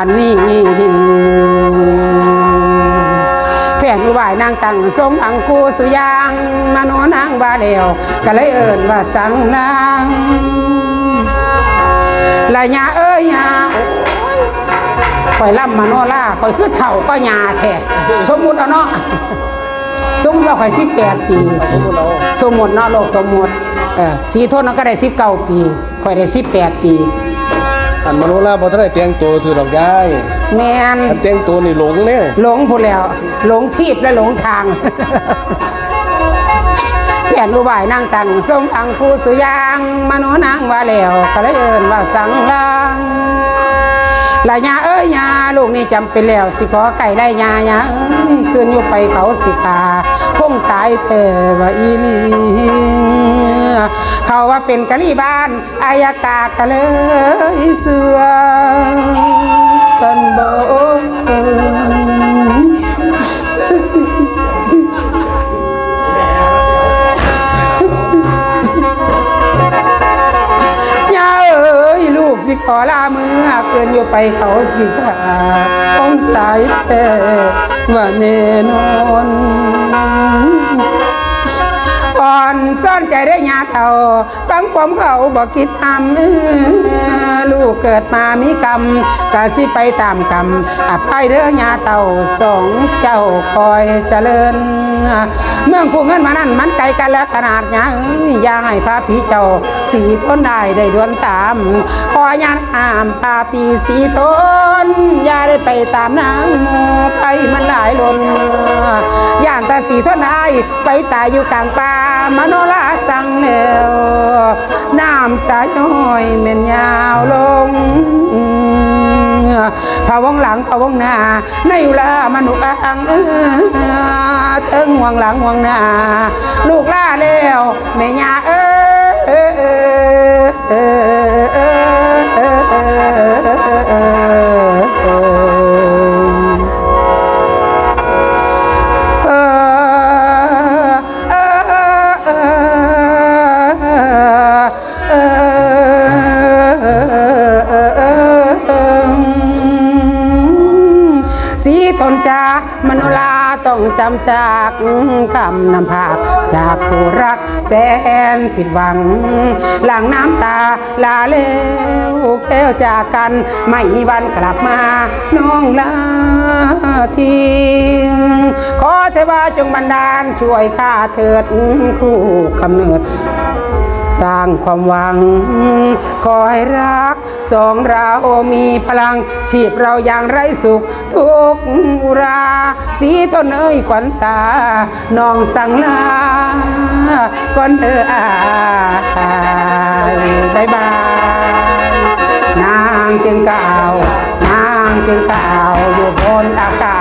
านนี้แฟนอุบายนางตั้งสมอังกูสุยางมโนนางบาเลวก็เลยเอิ้นว่าสังนางลายาเอ้ยยาคอยล่ำมโนล่าคอยคือเถ่าก็ยาแท้สมมุติเอาเนาะสมมุติว่าคอย18 ปีสมมุติเนาะโลกสมมุติสีทนก็ได้19 ปีคอยได้18 ปีอันมโนราบ่ทันได้แต่งตัวซื้อดอกยายแม่นอันแต่งตัวนี่หลงเด้หลงพูดแล้วหลงทีบและหลงทางแผ่นอุบายนางตั้งสมอังคูสุยางมโนนางว่าแล้วก็เลยเอิ้นว่าสังลางลายาเอ้ยยาลูกนี่จำเป็นแล้วสิขอไก่ได้ยายาเอ้ยคืนอยู่ไปเขาสิขาคงตายแต่ว่าอีลีเขาว่าเป็นกะลีบ้านอายากากะเลยเสือสันบ่สิขอลามือเกินอยู่ไปเขาสิขาคงตายแต่ว่าแน่นอนอ่อนซ่อนใจได้ยาเท่าฟังความเขาบอกคิดทำลูกเกิดมามีกรรมกะสิไปตามกรรมอภัยเด้อยาเท่าสองเจ้าคอยเจริญเมืองผู้เงินมานั่นมันไกลกันแล้วขนาดยาอย่าให้พาผีเจ้าสีทนได้ดวนตามขอยันห้ามพาผีสีทนอย่าได้ไปตามนางโมไปมันหลายล้นย่านตาสีทนได้ไปตายอยู่กลางป่ามโนราสั่งแล้วน้ำตาย้อยเม่นยาวลงพะวงหลังพะวงหน้าในเวลามนุษย์อังเทิงห่วงหลังห่วงหน้าลูกล่าแล้วแม่ยาสีทนจากมโนราต้องจำจากคำนำพาจากคู่รักแสนผิดหวังหลังน้ำตาลาเลวแค่จากกันไม่มีวันกลับมาน้องลาทิ้งขอเทวาจงบันดาลช่วยข้าเถิดคู่กำเนิดสร้างความหวังขอให้รักสองเรามีพลังชีพเราอย่างไร้สุขทุกอุราสีทนเอ้ยขวัญตาน้องสั่งลาก่อนบายบายนางจึงก่าวนางจึงก่าวอยู่บนอากาศ